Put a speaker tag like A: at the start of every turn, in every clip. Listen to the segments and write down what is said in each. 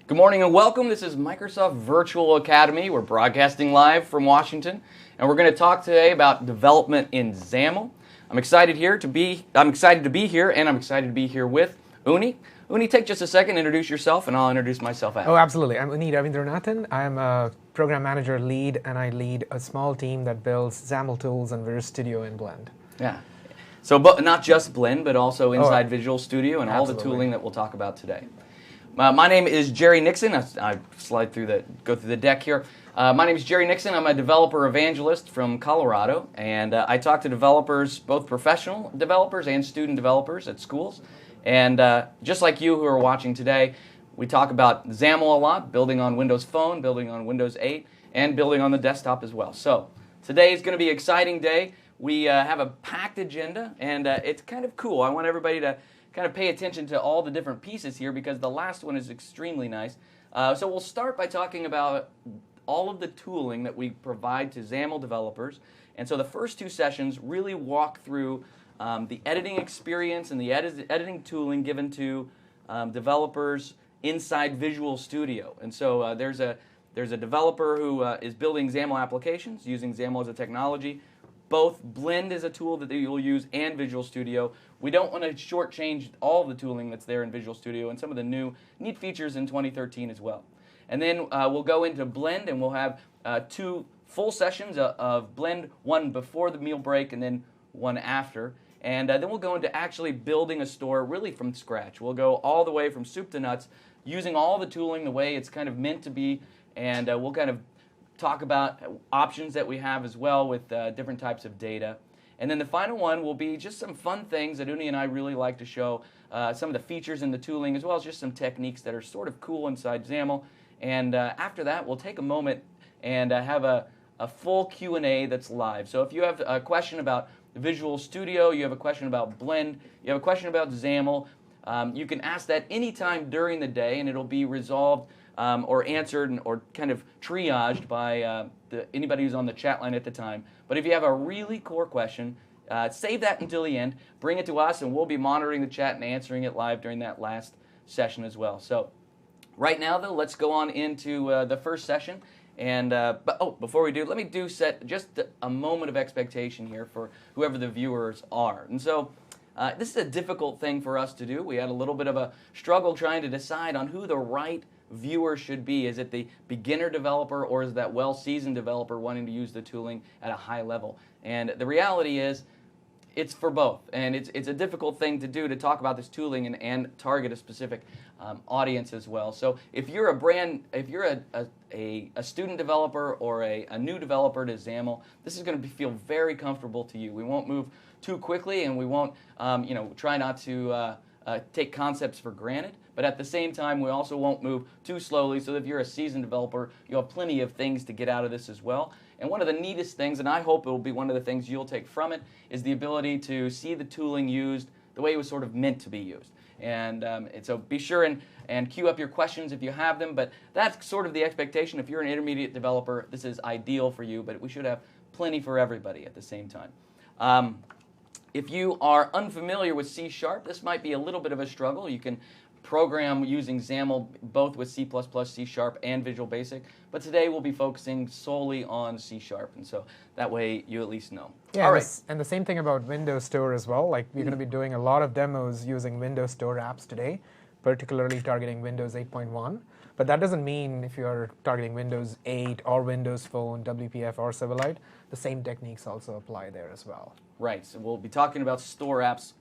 A: Good morning and welcome. This is Microsoft Virtual Academy. We're broadcasting live from Washington, and we're going to talk today about development in XAML. I'm excited to be here, and I'm excited to be here with Uni. Uni, take just a second, introduce yourself, and I'll introduce myself after.
B: Oh, absolutely. I'm Uni Ravindranathan. I'm a program manager lead, and I lead a small team that builds XAML tools and Visual Studio in Blend.
A: Yeah. So, but not just Blend, but also inside Visual Studio and
B: absolutely.
A: all the tooling that we'll talk about today. My name is Jerry Nixon. I go through the deck here. My name is Jerry Nixon. I'm a developer evangelist from Colorado, and I talk to developers, both professional developers and student developers at schools. And just like you who are watching today, we talk about XAML a lot, building on Windows Phone, building on Windows 8, and building on the desktop as well. So today is going to be an exciting day. We have a packed agenda, and it's kind of cool. I want everybody to kind of pay attention to all the different pieces here because the last one is extremely nice. So we'll start by talking about all of the tooling that we provide to XAML developers. And so the first two sessions really walk through the editing experience and the editing tooling given to developers inside Visual Studio. And so there's a developer who is building XAML applications using XAML as a technology. Both Blend is a tool that you'll use and Visual Studio. We don't want to shortchange all the tooling that's there in Visual Studio and some of the new neat features in 2013 as well. And then we'll go into Blend, and we'll have two full sessions of Blend, one before the meal break and then one after. And then we'll go into actually building a store really from scratch. We'll go all the way from soup to nuts, using all the tooling the way it's kind of meant to be, and we'll kind of talk about options that we have as well with different types of data. And then the final one will be just some fun things that Uni and I really like to show, some of the features in the tooling, as well as just some techniques that are sort of cool inside XAML. And after that, we'll take a moment and have a full Q&A that's live. So if you have a question about Visual Studio, you have a question about Blend, you have a question about XAML, you can ask that anytime during the day, and it'll be resolved or answered or kind of triaged by anybody who's on the chat line at the time. But if you have a really core question, save that until the end, bring it to us, and we'll be monitoring the chat and answering it live during that last session as well. So right now, though, let's go on into the first session. And before we do, let me set just a moment of expectation here for whoever the viewers are. And so this is a difficult thing for us to do. We had a little bit of a struggle trying to decide on who the right viewer should be. Is it the beginner developer, or is that well-seasoned developer wanting to use the tooling at a high level? And the reality is it's for both, and it's a difficult thing to do, to talk about this tooling and target a specific audience as well. So if you're a student developer or a new developer to XAML, this is going to feel very comfortable to you. We won't move too quickly, and we won't try not to take concepts for granted. But at the same time, we also won't move too slowly, so that if you're a seasoned developer, you'll have plenty of things to get out of this as well. And one of the neatest things, and I hope it will be one of the things you'll take from it, is the ability to see the tooling used the way it was sort of meant to be used. And so be sure and queue up your questions if you have them, but that's sort of the expectation. If you're an intermediate developer, this is ideal for you, but we should have plenty for everybody at the same time. If you are unfamiliar with C#, this might be a little bit of a struggle. You can program using XAML both with C++, C#, and Visual Basic, but today we'll be focusing solely on C#, and so that way you at least know.
B: Yeah, all right. And the same thing about Windows Store as well. Like, we're going to be doing a lot of demos using Windows Store apps today, particularly targeting Windows 8.1. But that doesn't mean if you're targeting Windows 8 or Windows Phone, WPF, or Silverlight, the same techniques also apply there as well.
A: Right, so we'll be talking about store apps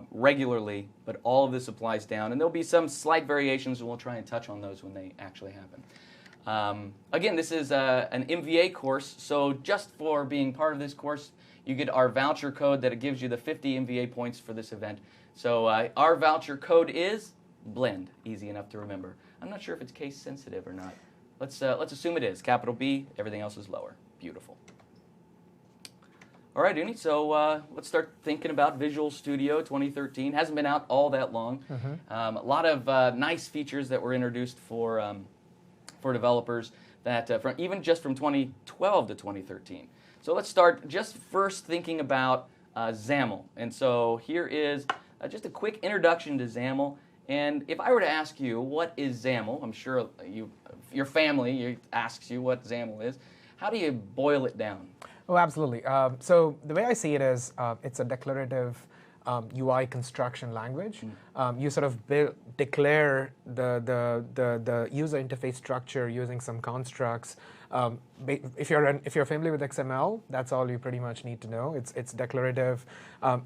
A: regularly, but all of this applies down. And there'll be some slight variations, and we'll try and touch on those when they actually happen. Again, this is an MVA course, so just for being part of this course, you get our voucher code that it gives you the 50 MVA points for this event. So our voucher code is BLEND, easy enough to remember. I'm not sure if it's case sensitive or not. Let's assume it is. Capital B, everything else is lower. Beautiful. All right, Uni, so let's start thinking about Visual Studio 2013. Hasn't been out all that long. A lot of nice features that were introduced for developers that even just from 2012 to 2013. So let's start just first thinking about XAML. And so here is just a quick introduction to XAML. And if I were to ask you, what is XAML? I'm sure your family asks you what XAML is. How do you boil it down?
B: Oh, absolutely. So the way I see it is, it's a declarative UI construction language. You sort of declare the user interface structure using some constructs. If you're familiar with XML, that's all you pretty much need to know. It's declarative.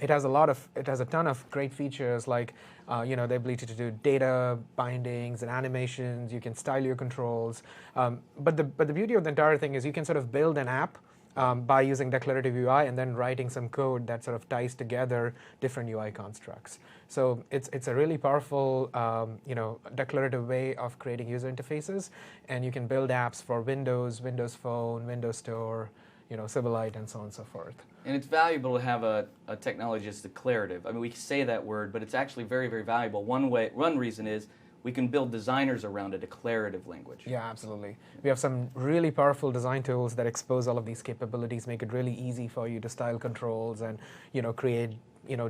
B: It has a ton of great features like the ability to do data bindings and animations. You can style your controls. But the beauty of the entire thing is you can sort of build an app by using declarative UI and then writing some code that sort of ties together different UI constructs. So it's a really powerful declarative way of creating user interfaces, and you can build apps for Windows, Windows Phone, Windows Store, Silverlight, and so on and so forth.
A: And it's valuable to have a technology that's declarative. I mean, we say that word, but it's actually very, very valuable. One reason is we can build designers around a declarative language.
B: Yeah, absolutely. We have some really powerful design tools that expose all of these capabilities, make it really easy for you to style controls and create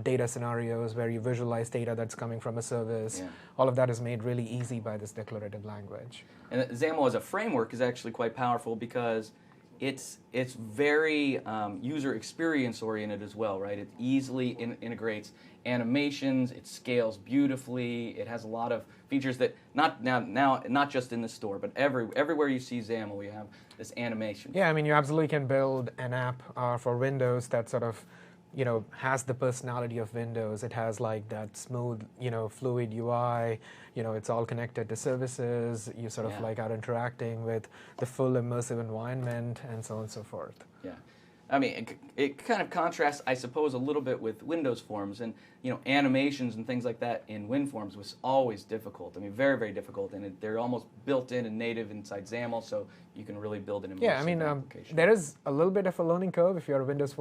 B: data scenarios where you visualize data that's coming from a service.
A: Yeah.
B: All of that is made really easy by this declarative language.
A: And XAML as a framework is actually quite powerful because it's very user experience oriented as well, right? It easily integrates animations, it scales beautifully, it has a lot of features that not just in the store, but everywhere you see XAML, you have this animation.
B: Yeah, I mean, you absolutely can build an app for Windows that sort of has the personality of Windows. It has like that smooth, fluid UI. It's all connected to services. You sort of like are interacting with the full immersive environment and so on and so forth.
A: Yeah. I mean, it kind of contrasts, I suppose, a little bit with Windows Forms, and animations and things like that in WinForms was always difficult. I mean, very, very difficult, and they're almost built in and native inside XAML, so you can really build an immersive application.
B: There is a little bit of a learning curve if you're a Windows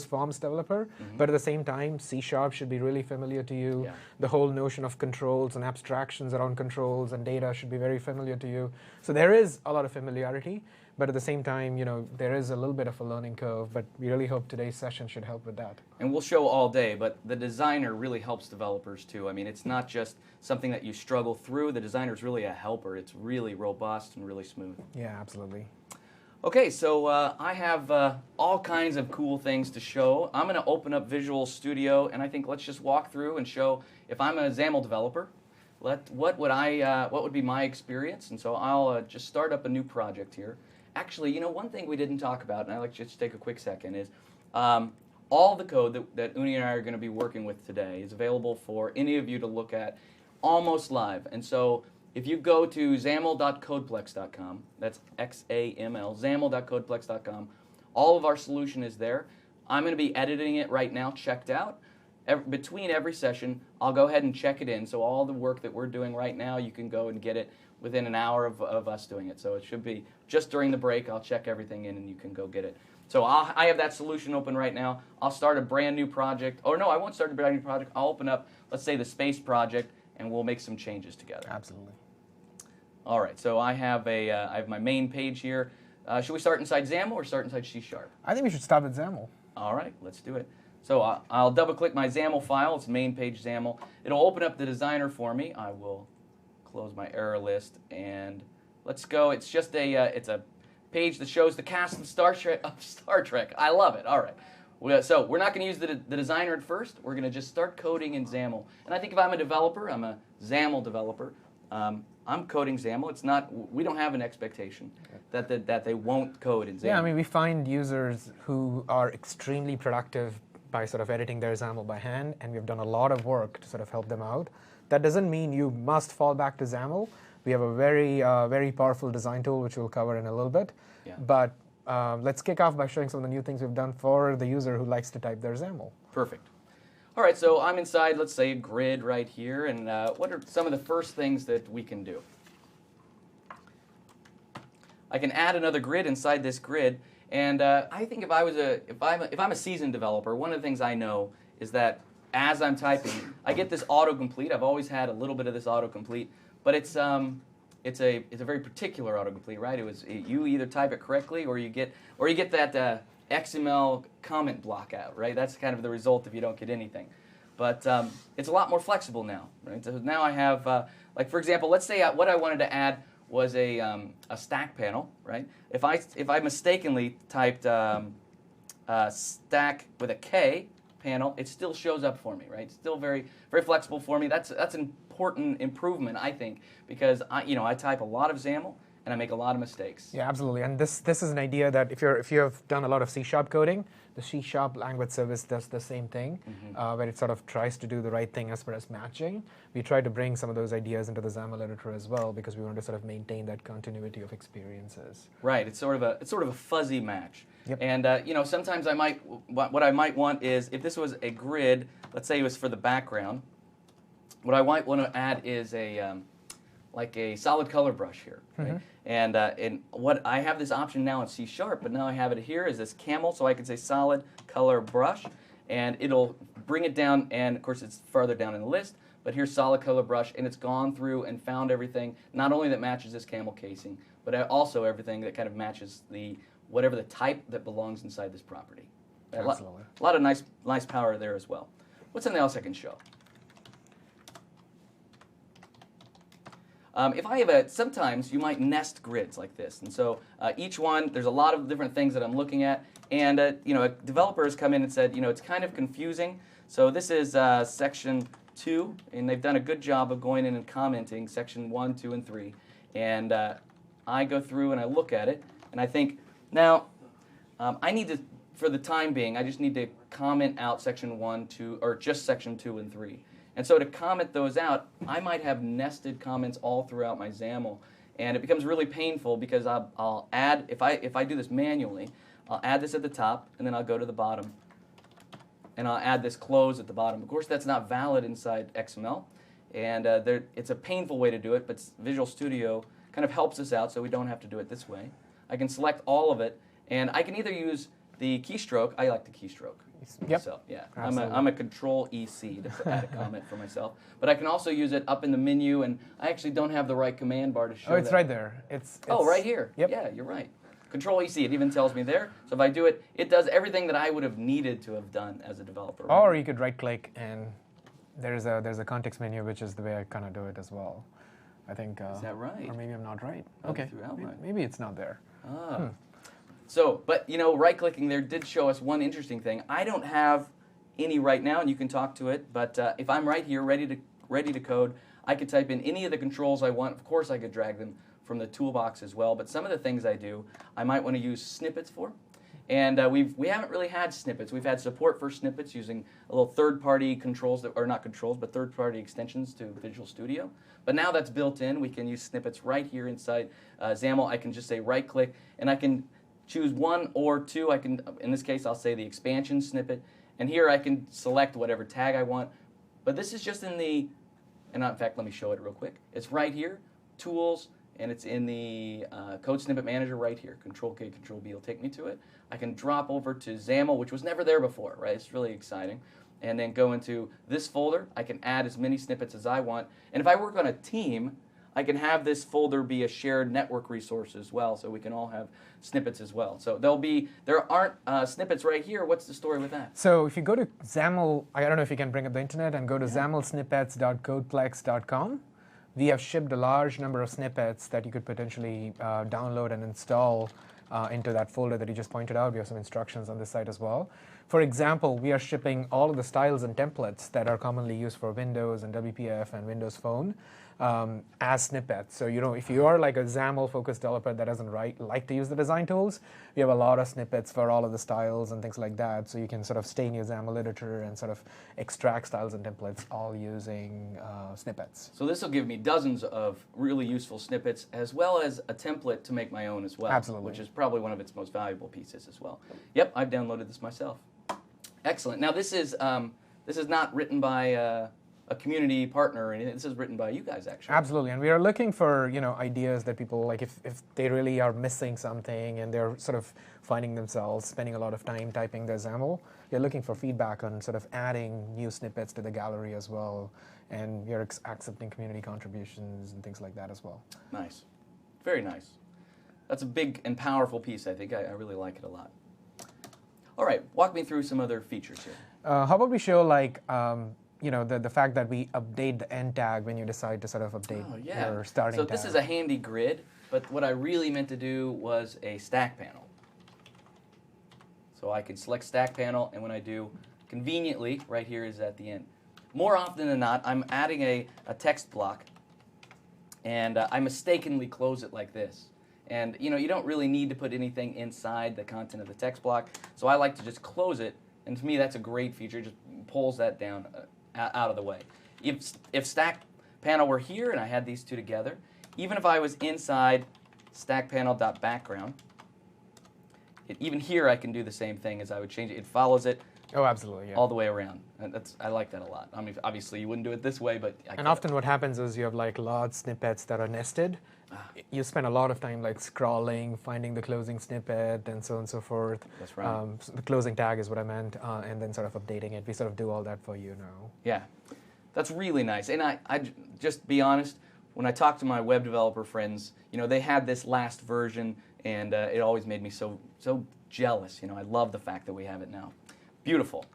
B: Forms developer, but at the same time, C# should be really familiar to you.
A: Yeah.
B: The whole notion of controls and abstractions around controls and data should be very familiar to you. So there is a lot of familiarity. But at the same time, there is a little bit of a learning curve, but we really hope today's session should help with that.
A: And we'll show all day, but the designer really helps developers too. I mean, it's not just something that you struggle through. The designer is really a helper. It's really robust and really smooth.
B: Yeah, absolutely.
A: Okay, so I have all kinds of cool things to show. I'm going to open up Visual Studio, and I think let's just walk through and show if I'm a XAML developer, what would be my experience. And so I'll just start up a new project here. Actually, one thing we didn't talk about, and I'd like to just take a quick second, is all the code that Uni and I are going to be working with today is available for any of you to look at almost live. And so if you go to xaml.codeplex.com, that's XAML, xaml.codeplex.com, all of our solution is there. I'm going to be editing it right now, checked out. Between every session, I'll go ahead and check it in. So all the work that we're doing right now, you can go and get it within an hour of us doing it. So it should be just during the break, I'll check everything in and you can go get it. So I have that solution open right now. I'll start a brand new project. Or no, I won't start a brand new project. I'll open up, let's say, the space project, and we'll make some changes together.
B: Absolutely.
A: All right, so I have my main page here. Should we start inside XAML or start inside C#?
B: I think we should start with XAML.
A: All right, let's do it. So I'll double-click my XAML file. It's main page XAML. It'll open up the designer for me. I will close my error list, and let's go. It's just it's a page that shows the cast of Star Trek. I love it. All right. So we're not going to use the designer at first. We're going to just start coding in XAML. And I think if I'm a developer, I'm a XAML developer. I'm coding XAML. It's not. We don't have an expectation that they won't code in XAML.
B: Yeah, I mean, we find users who are extremely productive by sort of editing their XAML by hand, and we've done a lot of work to sort of help them out. That doesn't mean you must fall back to XAML. We have a very powerful design tool, which we'll cover in a little bit.
A: Yeah.
B: But let's kick off by showing some of the new things we've done for the user who likes to type their XAML.
A: Perfect. All right, so I'm inside, let's say, a grid right here, and what are some of the first things that we can do? I can add another grid inside this grid, and I think if I'm a seasoned developer, one of the things I know is that as I'm typing, I get this autocomplete. I've always had a little bit of this autocomplete, but it's a very particular autocomplete, right? You either type it correctly or you get that XML comment block out, right? That's kind of the result if you don't get anything. but it's a lot more flexible now, right? So now I have, like for example, let's say what I wanted to add was a stack panel, right? If I mistakenly typed stack with a K panel, it still shows up for me, right? It's still very very flexible for me. That's an important improvement, I think, because I type a lot of XAML and I make a lot of mistakes.
B: Yeah, absolutely. And this is an idea that if you have done a lot of C# coding, the C# language service does the same thing, where it sort of tries to do the right thing as far as matching. We try to bring some of those ideas into the XAML editor as well, because we want to sort of maintain that continuity of experiences.
A: Right. It's sort of a fuzzy match.
B: Yep.
A: And sometimes what I might want is, if this was a grid, let's say it was for the background, what I might want to add is like a solid color brush here, right? And what I have this option now in C#, but now I have it here is this camel, so I can say solid color brush, and it'll bring it down, and of course it's farther down in the list, but here's solid color brush, and it's gone through and found everything, not only that matches this camel casing, but also everything that kind of matches whatever the type that belongs inside this property.
B: Absolutely.
A: A lot of nice power there as well. What's something else I can show? If I have sometimes you might nest grids like this, and so each one, there's a lot of different things that I'm looking at, and a developer has come in and said, it's kind of confusing. So this is section 2, and they've done a good job of going in and commenting section 1, 2, and 3, and I go through and I look at it, and I think, now I need to, for the time being, I just need to comment out section 1, 2, or just section 2 and 3. And so to comment those out, I might have nested comments all throughout my XAML, and it becomes really painful because I'll add, if I do this manually, I'll add this at the top, and then I'll go to the bottom, and I'll add this close at the bottom. Of course, that's not valid inside XML, and it's a painful way to do it, but Visual Studio kind of helps us out so we don't have to do it this way. I can select all of it, and I can either use the keystroke. I like the keystroke.
B: Yep.
A: Myself, yeah.
B: Absolutely.
A: I'm a Control EC to add a comment for myself. But I can also use it up in the menu, and I actually don't have the right command bar to show.
B: Oh, it's
A: that.
B: right there. It's
A: right here.
B: Yep.
A: Yeah, you're right. Control EC, it even tells me there. So if I do it, it does everything that I would have needed to have done as a developer.
B: Or you could right-click, and there's a context menu, which is the way I kind of do it as well. I think.
A: Is that right?
B: Or maybe I'm not right.
A: Oh,
B: Okay.
A: through outline.
B: Maybe it's not there.
A: Ah. So, but right-clicking there did show us one interesting thing. I don't have any right now, and you can talk to it, but if I'm right here, ready to code, I could type in any of the controls I want. Of course, I could drag them from the toolbox as well, but some of the things I do, I might want to use snippets for. And we haven't really had snippets. We've had support for snippets using a little third-party controls, or not controls, but third-party extensions to Visual Studio. But now that's built in. We can use snippets right here inside XAML. I can just say right-click, and I can choose 1 or 2. I can, in this case, I'll say the expansion snippet. And here I can select whatever tag I want. But this is just in in fact, let me show it real quick. It's right here, Tools, and it's in the Code Snippet Manager right here. Control-K, Control-B will take me to it. I can drop over to XAML, which was never there before, right? It's really exciting. And then go into this folder. I can add as many snippets as I want. And if I work on a team, I can have this folder be a shared network resource as well, so we can all have snippets as well. So there aren't snippets right here. What's the story with that?
B: So if you go to XAML, I don't know if you can bring up the internet and go to xamlsnippets.codeplex.com. We have shipped a large number of snippets that you could potentially download and install into that folder that you just pointed out. We have some instructions on this site as well. For example, we are shipping all of the styles and templates that are commonly used for Windows and WPF and Windows Phone as snippets. So if you are like a XAML-focused developer that doesn't like to use the design tools, we have a lot of snippets for all of the styles and things like that. So you can sort of stay in your XAML editor and sort of extract styles and templates all using snippets.
A: So this will give me dozens of really useful snippets, as well as a template to make my own as well.
B: Absolutely.
A: Which is probably one of its most valuable pieces as well. Yep, I've downloaded this myself. Excellent. Now this is not written by a community partner or anything. This is written by you guys, actually.
B: Absolutely, and we are looking for ideas that people like if they really are missing something and they're sort of finding themselves spending a lot of time typing their XAML. You're looking for feedback on sort of adding new snippets to the gallery as well, and you're accepting community contributions and things like that as well.
A: Nice, very nice. That's a big and powerful piece. I think I really like it a lot. All right, walk me through some other features here.
B: How about we show the fact that we update the end tag when you decide to sort of update
A: Oh, yeah.
B: your starting
A: So
B: tag.
A: this is a handy grid, but what I really meant to do was a stack panel. So I could select stack panel, and when I do, conveniently, right here is at the end. More often than not, I'm adding a text block, and I mistakenly close it like this. And you don't really need to put anything inside the content of the text block, so I like to just close it, and to me that's a great feature. It just pulls that down out of the way. If stack panel were here and I had these two together, even if I was inside stack panel.background, even here I can do the same thing as I would change it. It follows it
B: Oh, absolutely, yeah.
A: all the way around. And I like that a lot. I mean, obviously you wouldn't do it this way, but
B: And often what happens is you have like large snippets that are nested. You spend a lot of time like scrolling, finding the closing snippet, and so on and so forth.
A: That's right.
B: So the closing tag is what I meant, and then sort of updating it. We sort of do all that for you now.
A: Yeah, that's really nice. And I just be honest, when I talk to my web developer friends, they had this last version, and it always made me so jealous. I love the fact that we have it now. Beautiful.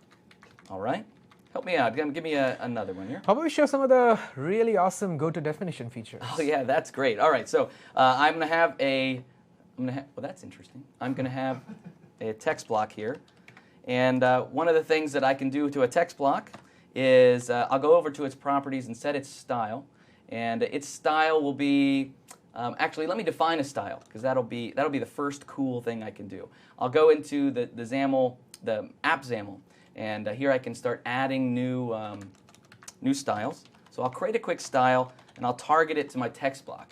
A: All right, help me out. Give me another one here.
B: How about we show some of the really awesome go-to-definition features?
A: Oh yeah, that's great. All right, so I'm gonna have well, that's interesting. I'm gonna have a text block here, and one of the things that I can do to a text block is I'll go over to its properties and set its style, and its style will be. Actually, let me define a style, because that'll be the first cool thing I can do. I'll go into the XAML, the app XAML, and here I can start adding new styles. So I'll create a quick style, and I'll target it to my text block.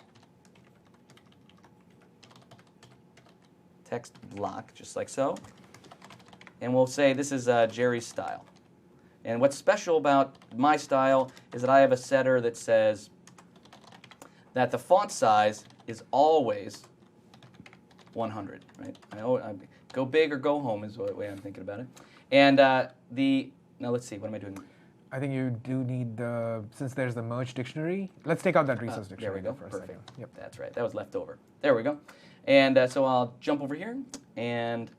A: Text block, just like so. And we'll say this is Jerry's style. And what's special about my style is that I have a setter that says that the font size is always 100, right? I go big or go home is the way I'm thinking about it. And now let's see, what am I doing?
B: I think you do need since there's the merge dictionary, let's take out that resource dictionary.
A: There we go,
B: for a
A: perfect.
B: second. Yep.
A: That's right, that was left over. There we go. And so I'll jump over here and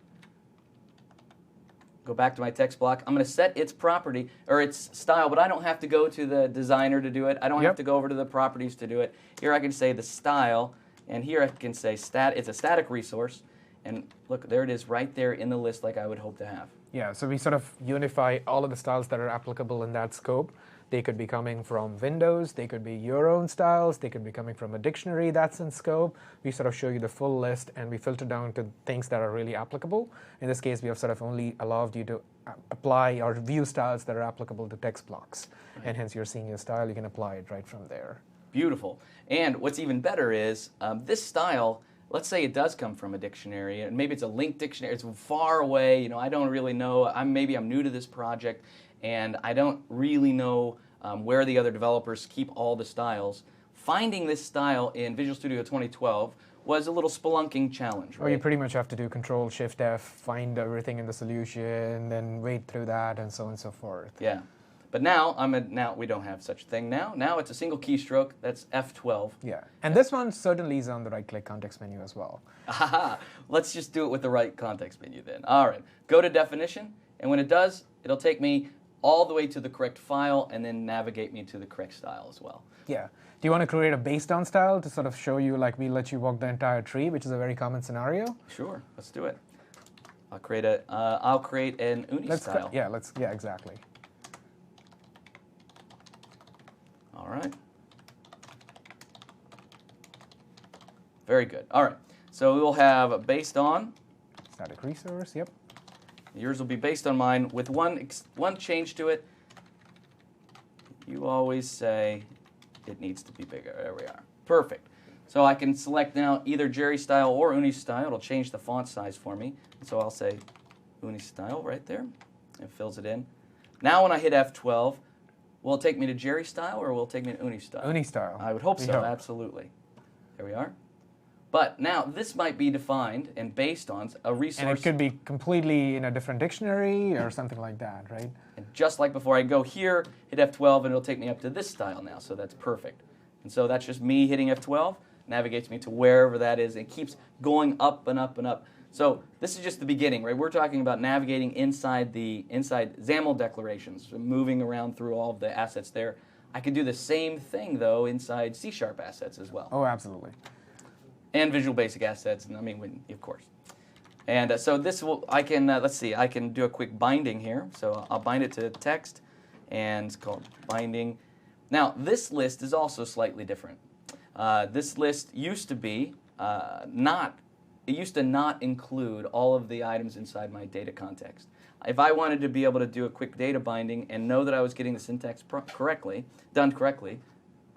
A: go back to my text block. I'm going to set its property, or its style, but I don't have to go to the designer to do it. I don't have to go over to the properties to do it. Here I can say the style, and here I can say it's a static resource. And look, there it is right there in the list like I would hope to have.
B: Yeah, so we sort of unify all of the styles that are applicable in that scope. They could be coming from Windows, they could be your own styles, they could be coming from a dictionary that's in scope. We sort of show you the full list, and we filter down to things that are really applicable. In this case, we have sort of only allowed you to apply or view styles that are applicable to text blocks. Right. And hence you're seeing your style, you can apply it right from there.
A: Beautiful. And what's even better is this style, let's say it does come from a dictionary, and maybe it's a linked dictionary, it's far away, I don't really know, maybe I'm new to this project, and I don't really know where the other developers keep all the styles. Finding this style in Visual Studio 2012 was a little spelunking challenge, right?
B: Or you pretty much have to do Control-Shift-F, find everything in the solution, then wade through that, and so on and so forth.
A: Yeah. But now, now we don't have such a thing now. Now it's a single keystroke, that's F12.
B: Yeah, and this one certainly is on the right-click context menu as well.
A: Aha! Let's just do it with the right context menu then. All right, go to definition, and when it does, it'll take me all the way to the correct file and then navigate me to the correct style as well.
B: Yeah. Do you want to create a based on style to sort of show you, like we let you walk the entire tree, which is a very common scenario?
A: Sure, let's do it. I'll create an Uni style.
B: Yeah, exactly.
A: All right. Very good. All right. So we will have based on.
B: Static resource, yep.
A: Yours will be based on mine with one change to it. You always say it needs to be bigger. There we are. Perfect. So I can select now either Jerry style or Uni style. It'll change the font size for me. So I'll say Uni style right there. It fills it in. Now when I hit F12, will it take me to Jerry style or will it take me to Uni style?
B: Uni style.
A: I would hope so, absolutely. There we are. But now this might be defined and based on a resource.
B: And it could be completely in a different dictionary or something like that, right?
A: And just like before, I go here, hit F12, and it'll take me up to this style now, so that's perfect. And so that's just me hitting F12, navigates me to wherever that is. It keeps going up and up and up. So this is just the beginning, right? We're talking about navigating inside XAML declarations, so moving around through all of the assets there. I could do the same thing, though, inside C# assets as well.
B: Oh, absolutely.
A: And Visual Basic assets, and I mean, of course. And so this will, I can, let's see, I can do a quick binding here. So I'll bind it to text, and it's called binding. Now, this list is also slightly different. This list used to be it used to not include all of the items inside my data context. If I wanted to be able to do a quick data binding and know that I was getting the syntax done correctly,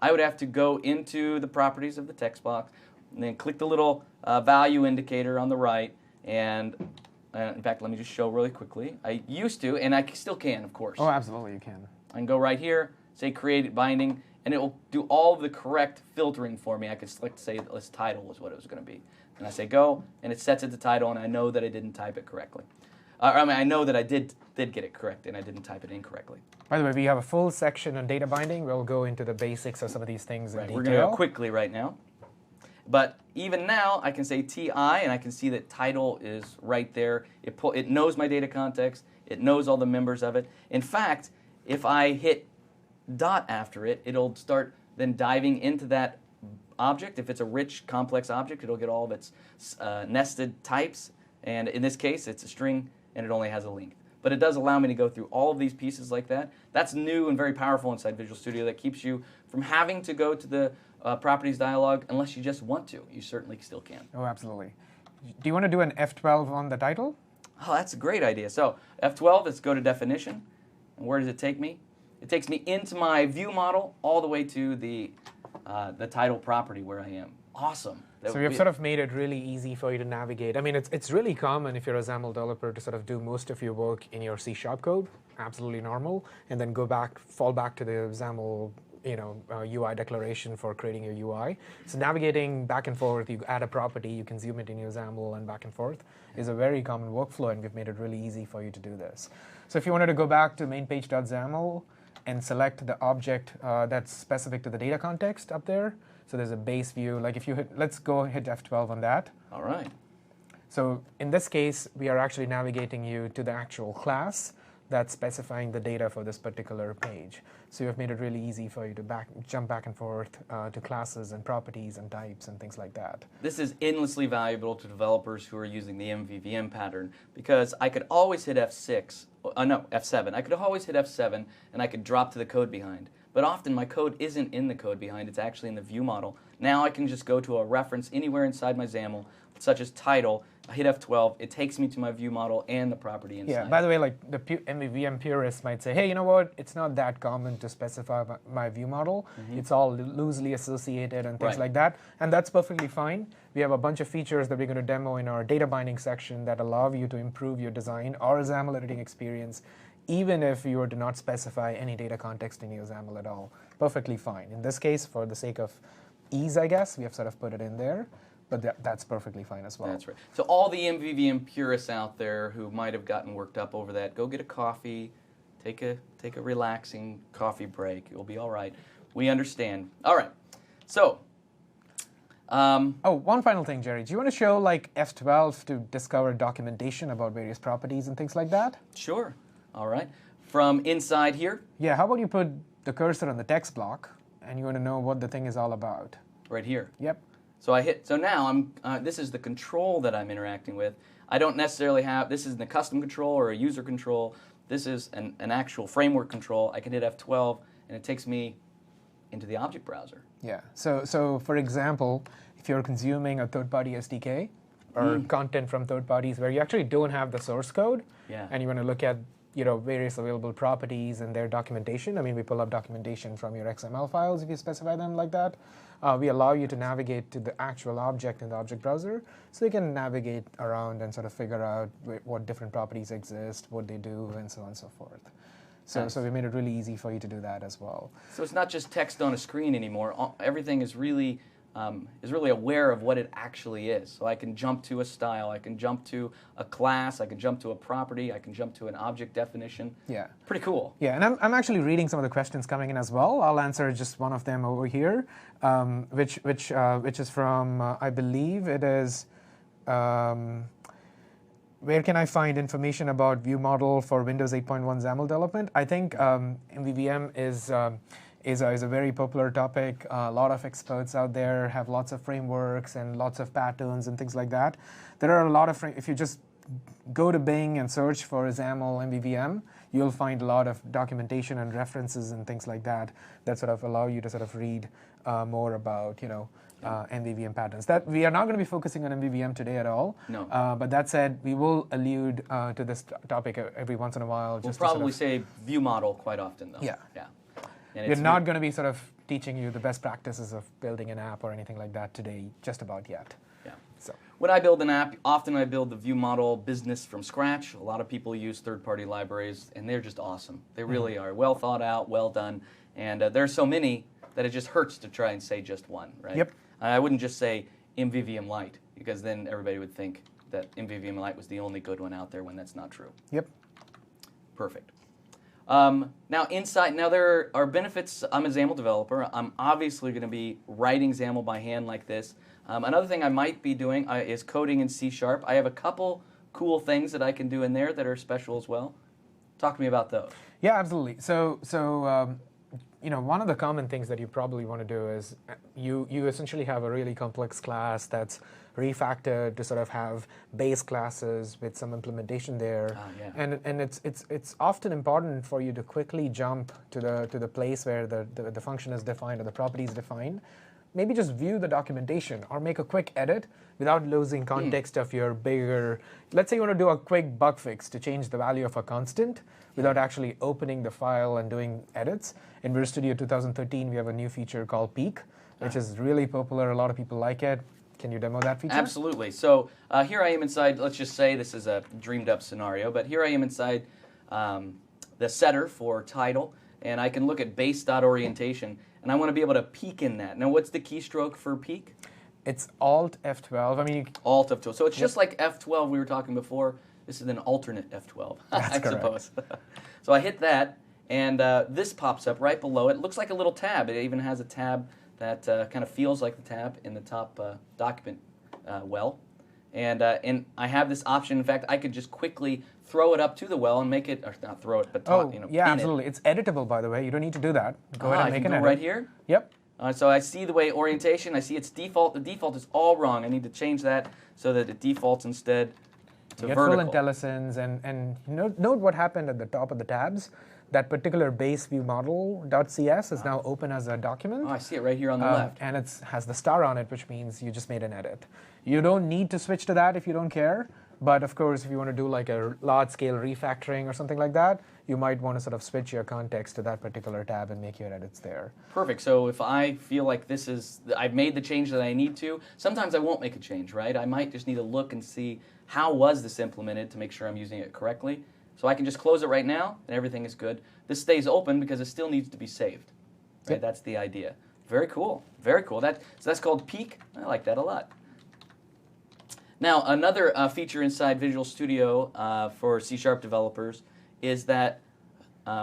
A: I would have to go into the properties of the text box and then click the little value indicator on the right. And in fact, let me just show really quickly. I used to, and I still can, of course.
B: Oh, absolutely, you can.
A: I can go right here, say create binding, and it will do all of the correct filtering for me. I could select, say, this title was what it was going to be. And I say go, and it sets it to title, and I know that I didn't type it correctly. I know that I did get it correct, and I didn't type it incorrectly.
B: By the way, we have a full section on data binding. We'll go into the basics of some of these things in detail.
A: We're going to go quickly right now. But even now, I can say TI, and I can see that title is right there. It knows my data context. It knows all the members of it. In fact, if I hit dot after it, it'll start then diving into that object. If it's a rich, complex object, it'll get all of its nested types. And in this case, it's a string, and it only has a length. But it does allow me to go through all of these pieces like that. That's new and very powerful inside Visual Studio. That keeps you from having to go to the properties dialog unless you just want to. You certainly still can.
B: Oh, absolutely. Do you want to do an F12 on the title?
A: Oh, that's a great idea. So F12, let's go to definition. And where does it take me? It takes me into my view model all the way to the title property where I am. Awesome.
B: So we've sort of made it really easy for you to navigate. I mean, it's really common if you're a XAML developer to sort of do most of your work in your C# code, absolutely normal, and then fall back to the XAML UI declaration for creating your UI. So navigating back and forth, you add a property, you consume it in your XAML, and back and forth is a very common workflow, and we've made it really easy for you to do this. So if you wanted to go back to mainpage.xaml and select the object that's specific to the data context up there, so there's a base view. Like if you let's go hit F12 on that.
A: All right.
B: So in this case, we are actually navigating you to the actual class that's specifying the data for this particular page. So you've made it really easy for you to jump back and forth to classes and properties and types and things like that.
A: This is endlessly valuable to developers who are using the MVVM pattern because I could always hit F7. I could always hit F7 and I could drop to the code behind. But often my code isn't in the code behind, it's actually in the view model. Now I can just go to a reference anywhere inside my XAML, such as title, I hit F12, it takes me to my view model and the property inside.
B: Yeah, by the way, like the MVVM purists might say, hey, you know what, it's not that common to specify my view model. It's all loosely associated and things like that, and that's perfectly fine. We have a bunch of features that we're going to demo in our data binding section that allow you to improve your design or XAML editing experience, even if you were to not specify any data context in your XAML at all. Perfectly fine. In this case, for the sake of ease, I guess, we have sort of put it in there. But that's perfectly fine as well.
A: That's right. So all the MVVM purists out there who might have gotten worked up over that, go get a coffee, take a relaxing coffee break. You'll be all right. We understand. All right. So.
B: One final thing, Jerry. Do you want to show like F12 to discover documentation about various properties and things like that? Sure.
A: All right. From inside here?
B: Yeah. How about you put the cursor on the text block, and you want to know what the thing is all about?
A: Right here.
B: Yep.
A: So now this is the control that I'm interacting with. I don't necessarily have, this isn't a custom control or a user control. This is an actual framework control. I can hit F12 and it takes me into the object browser.
B: Yeah, so for example, if you're consuming a third-party SDK or content from third parties where you actually don't have the source code, and you want to look at various available properties and their documentation. I mean, we pull up documentation from your XML files if you specify them like that. We allow you to navigate to the actual object in the object browser, so you can navigate around and sort of figure out what different properties exist, what they do, and so on and so forth. So we made it really easy for you to do that as well.
A: So it's not just text on a screen anymore. Everything is really aware of what it actually is. So I can jump to a style, I can jump to a class, I can jump to a property, I can jump to an object definition.
B: Yeah.
A: Pretty cool.
B: Yeah, and I'm actually reading some of the questions coming in as well. I'll answer just one of them over here, which is from, I believe it is where can I find information about ViewModel for Windows 8.1 XAML development? I think MVVM is a very popular topic. A lot of experts out there have lots of frameworks and lots of patterns and things like that. There are a lot of, if you just go to Bing and search for XAML MVVM, you'll find a lot of documentation and references and things like that that sort of allow you to sort of read more about, MVVM patterns. That we are not going to be focusing on MVVM today at all.
A: No.
B: But that said, we will allude to this topic every once in a while.
A: We'll probably say view model quite often, though.
B: Yeah.
A: Yeah.
B: We're not going to be sort of teaching you the best practices of building an app or anything like that today, just about yet.
A: Yeah.
B: So
A: when I build an app, often I build the view model business from scratch. A lot of people use third-party libraries, and they're just awesome. They really are well thought out, well done, and there are so many that it just hurts to try and say just one, right?
B: Yep.
A: I wouldn't just say MVVM Lite, because then everybody would think that MVVM Lite was the only good one out there when that's not true.
B: Yep.
A: Perfect. Now there are benefits. I'm a XAML developer. I'm obviously going to be writing XAML by hand like this. Another thing I might be doing is coding in C#. I have a couple cool things that I can do in there that are special as well. Talk to me about those.
B: Yeah, absolutely. So one of the common things that you probably want to do is you essentially have a really complex class that's refactored to sort of have base classes with some implementation there.
A: Yeah.
B: And it's often important for you to quickly jump to the place where the function is defined or the property is defined. Maybe just view the documentation or make a quick edit without losing context of your bigger. Let's say you want to do a quick bug fix to change the value of a constant without actually opening the file and doing edits. In Visual Studio 2013, we have a new feature called Peek, which is really popular. A lot of people like it. Can you demo that feature?
A: Absolutely. So here I am inside, let's just say this is a dreamed up scenario, but here I am inside the setter for title, and I can look at base.orientation, and I want to be able to peek in that. Now, what's the keystroke for peek?
B: It's Alt F12. I mean,
A: Alt F12. So it's just like F12 we were talking before. This is an alternate F12, I suppose. So I hit that, and this pops up right below it. It looks like a little tab. It even has a tab that kind of feels like the tab in the top document well. And I have this option. In fact, I could just quickly throw it up to the well and make it, or not throw it, but
B: yeah,
A: pin
B: absolutely. It's editable, by the way. You don't need to do that. Go ahead and make
A: an
B: edit.
A: Right here?
B: Yep.
A: So I see the way orientation. I see its default. The default is all wrong. I need to change that so that it defaults instead to
B: Get
A: vertical.
B: full IntelliSense, and note what happened at the top of the tabs. That particular base view model.cs is now open as a document.
A: Oh, I see it right here on the left.
B: And it has the star on it, which means you just made an edit. You don't need to switch to that if you don't care. But of course, if you want to do like a large-scale refactoring or something like that, you might want to sort of switch your context to that particular tab and make your edits there.
A: Perfect. So if I feel like I've made the change that I need to, sometimes I won't make a change, right? I might just need to look and see how was this implemented to make sure I'm using it correctly. So I can just close it right now, and everything is good. This stays open because it still needs to be saved. Right?
B: Yep.
A: That's the idea. Very cool. Very cool. So that's called Peek. I like that a lot. Now, another feature inside Visual Studio for C# developers is that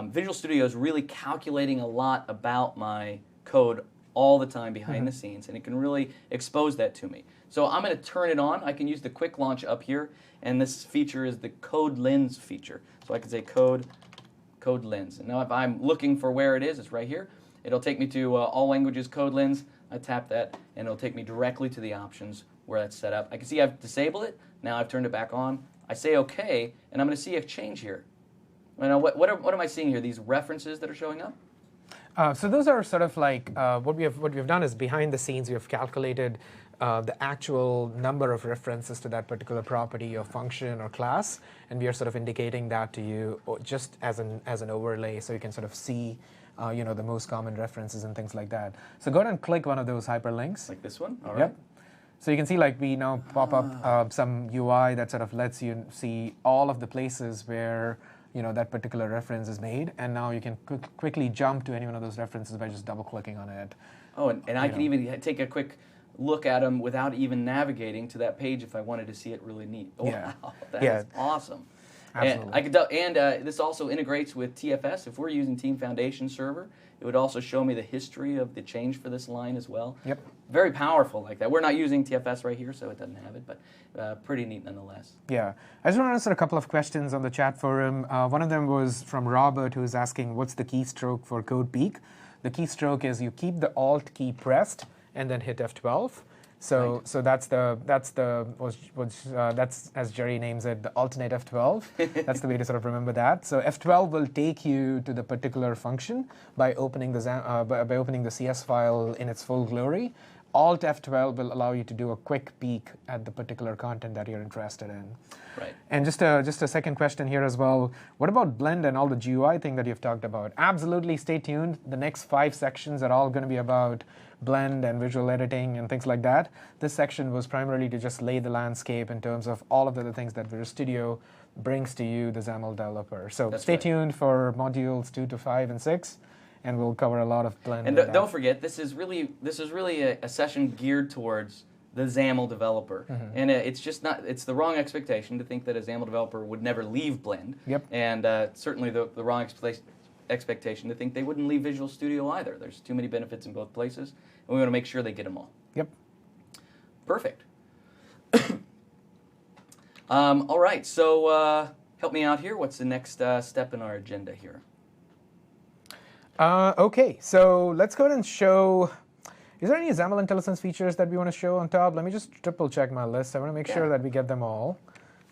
A: Visual Studio is really calculating a lot about my code all the time behind the scenes, and it can really expose that to me. So I'm going to turn it on. I can use the quick launch up here, and this feature is the Code Lens feature. So I can say Code Lens. And now if I'm looking for where it is, it's right here. It'll take me to All Languages Code Lens. I tap that, and it'll take me directly to the options where that's set up. I can see I've disabled it. Now I've turned it back on. I say OK, and I'm going to see a change here. Now, what am I seeing here? These references that are showing up?
B: So those are sort of like what we've done is behind the scenes we have calculated the actual number of references to that particular property or function or class, and we are sort of indicating that to you just as an overlay, so you can sort of see the most common references and things like that. So go ahead and click one of those hyperlinks.
A: Like this one? All right.
B: Yep. So you can see like we now pop up some UI that sort of lets you see all of the places where that particular reference is made, and now you can quickly jump to any one of those references by just double-clicking on it.
A: Oh, and I can even take a quick look at them without even navigating to that page if I wanted to see it really neat. Oh,
B: Yeah.
A: wow, that is awesome.
B: Absolutely.
A: This also integrates with TFS. If we're using Team Foundation Server, it would also show me the history of the change for this line as well.
B: Yep.
A: Very powerful like that. We're not using TFS right here, so it doesn't have it, but pretty neat nonetheless.
B: Yeah. I just want to answer a couple of questions on the chat forum. One of them was from Robert, who is asking, what's the keystroke for CodePeak? The keystroke is you keep the Alt key pressed and then hit F12. So
A: Right.
B: so that's as Jerry names it, the alternate F12. That's the way to sort of remember that. So F12 will take you to the particular function by opening by opening the CS file in its full glory. Alt F12 will allow you to do a quick peek at the particular content that you're interested in.
A: Right.
B: And just a second question here as well. What about Blend and all the GUI thing that you've talked about? Absolutely, stay tuned. The next 5 sections are all going to be about Blend and visual editing and things like that. This section was primarily to just lay the landscape in terms of all of the other things that Visual Studio brings to you, the XAML developer. So
A: That's
B: stay
A: right.
B: tuned for modules 2 to 5 and 6. And we'll cover a lot of Blend.
A: And don't forget, this is really a session geared towards the XAML developer.
B: Mm-hmm.
A: And it's just not, it's the wrong expectation to think that a XAML developer would never leave Blend.
B: Yep.
A: And certainly the wrong expectation to think they wouldn't leave Visual Studio either. There's too many benefits in both places, and we want to make sure they get them all.
B: Yep.
A: Perfect. All right, so help me out here. What's the next step in our agenda here?
B: OK, so let's go ahead and show. Is there any XAML IntelliSense features that we want to show on top? Let me just triple check my list. I want to make sure that we get them all.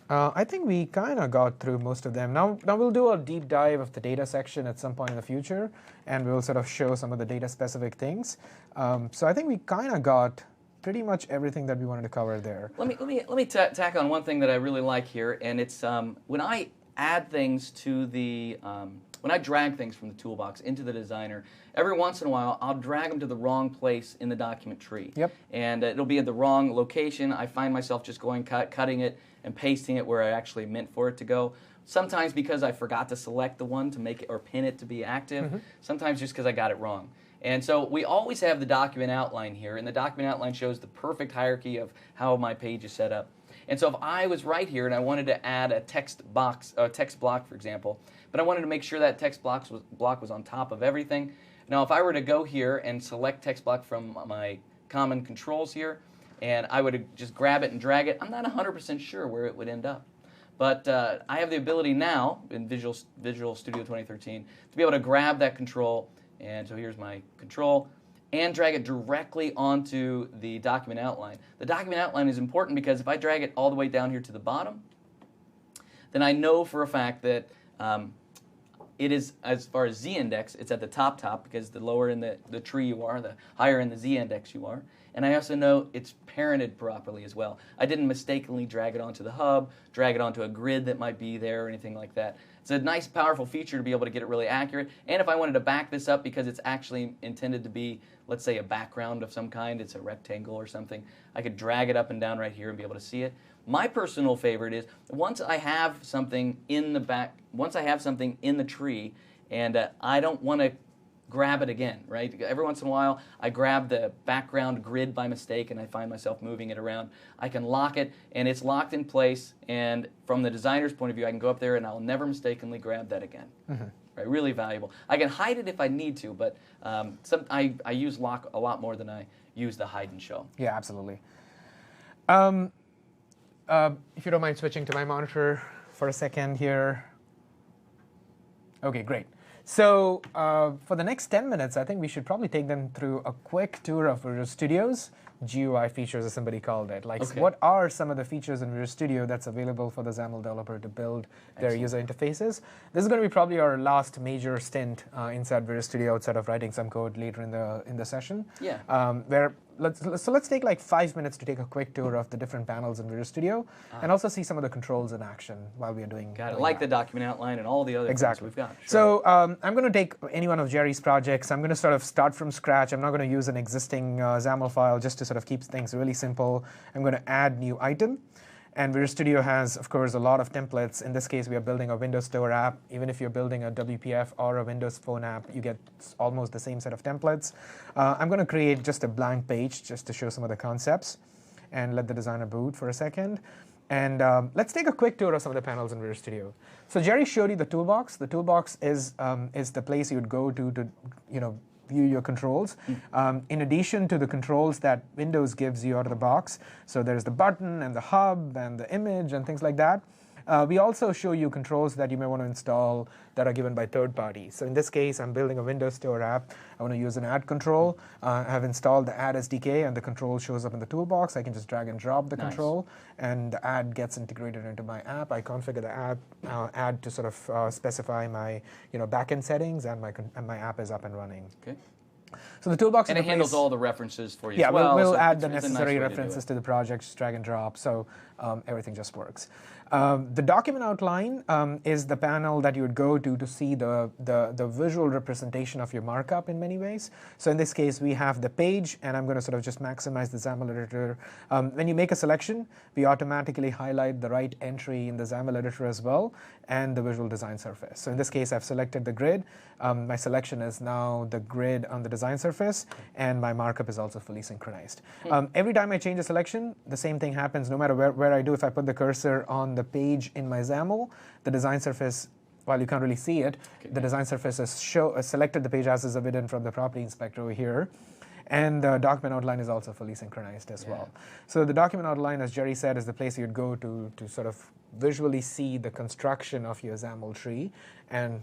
B: I think we kind of got through most of them. Now we'll do a deep dive of the data section at some point in the future, and we'll sort of show some of the data-specific things. So I think we kind of got pretty much everything that we wanted to cover there.
A: Let me tack on one thing that I really like here, and it's when I add things to the when I drag things from the toolbox into the designer, every once in a while I'll drag them to the wrong place in the document tree.
B: Yep.
A: And it'll be at the wrong location. I find myself just going cutting it and pasting it where I actually meant for it to go. Sometimes because I forgot to select the one to make it or pin it to be active. Mm-hmm. Sometimes just because I got it wrong. And so we always have the document outline here, and the document outline shows the perfect hierarchy of how my page is set up. And so if I was right here and I wanted to add a text block, for example, but I wanted to make sure that text block was on top of everything. Now, if I were to go here and select text block from my common controls here, and I would just grab it and drag it, I'm not 100% sure where it would end up. But I have the ability now in Visual Studio 2013 to be able to grab that control, and so here's my control, and drag it directly onto the document outline. The document outline is important because if I drag it all the way down here to the bottom, then I know for a fact that it is, as far as z-index, it's at the top because the lower in the tree you are, the higher in the z-index you are. And I also know it's parented properly as well. I didn't mistakenly drag it onto the hub, drag it onto a grid that might be there or anything like that. It's a nice, powerful feature to be able to get it really accurate. And if I wanted to back this up because it's actually intended to be, let's say, a background of some kind, it's a rectangle or something, I could drag it up and down right here and be able to see it. My personal favorite is once I have something in the tree, and I don't want to grab it again, right? Every once in a while, I grab the background grid by mistake and I find myself moving it around. I can lock it, and it's locked in place, and from the designer's point of view, I can go up there and I'll never mistakenly grab that again. Mm-hmm. Right? Really valuable. I can hide it if I need to, but I use lock a lot more than I use the hide and show.
B: Yeah, absolutely. If you don't mind switching to my monitor for a second here. OK, great. So for the next 10 minutes, I think we should probably take them through a quick tour of Visual Studio's GUI features, as somebody called it. Like, what are some of the features in Visual Studio that's available for the XAML developer to build their user interfaces? This is going to be probably our last major stint inside Visual Studio outside of writing some code later in the session.
A: Yeah.
B: Let's take like 5 minutes to take a quick tour of the different panels in Visual Studio and also see some of the controls in action while we are doing.
A: Got it. Like the document outline and all the other things we've got. Sure.
B: So I'm going to take any one of Jerry's projects. I'm going to sort of start from scratch. I'm not going to use an existing XAML file just to sort of keep things really simple. I'm going to add new item. And Visual Studio has, of course, a lot of templates. In this case, we are building a Windows Store app. Even if you're building a WPF or a Windows Phone app, you get almost the same set of templates. I'm going to create just a blank page just to show some of the concepts and let the designer boot for a second. And let's take a quick tour of some of the panels in Visual Studio. So Jerry showed you the toolbox. The toolbox is the place you would go to view your controls. In addition to the controls that Windows gives you out of the box, so there's the button and the hub and the image and things like that. We also show you controls that you may want to install that are given by third parties. So in this case, I'm building a Windows Store app. I want to use an add control. I have installed the add SDK, and the control shows up in the toolbox. I can just drag and drop the control, and the add gets integrated into my app. I configure the app add to sort of specify my backend settings, and my app is up and running.
A: Okay.
B: So the toolbox
A: and it handles all the references for you.
B: Yeah,
A: as well,
B: we'll
A: so
B: add the
A: it's a nice
B: necessary
A: way
B: references to the project, just drag and drop, so everything just works. The document outline is the panel that you would go to see the visual representation of your markup in many ways. So in this case, we have the page, and I'm going to sort of just maximize the XAML editor. When you make a selection, we automatically highlight the right entry in the XAML editor as well, and the visual design surface. So in this case, I've selected the grid. My selection is now the grid on the design surface, and my markup is also fully synchronized. Every time I change a selection, the same thing happens no matter where I do. If I put the cursor on the page in my XAML, the design surface, while you can't really see it, the design surface has selected the page as is evident from the property inspector over here. And the document outline is also fully synchronized as well. So the document outline, as Jerry said, is the place you'd go to sort of visually see the construction of your XAML tree and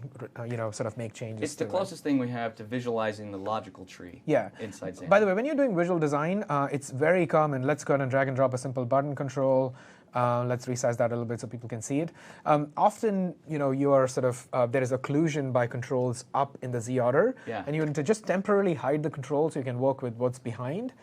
B: sort of make changes.
A: It's the closest thing we have to visualizing the logical tree inside XAML.
B: By the way, when you're doing visual design, it's very common. Let's go ahead and drag and drop a simple button control. Let's resize that a little bit so people can see it. Often, you are sort of, there is occlusion by controls up in the Z order. And you need to just temporarily hide the control so you can work with what's behind.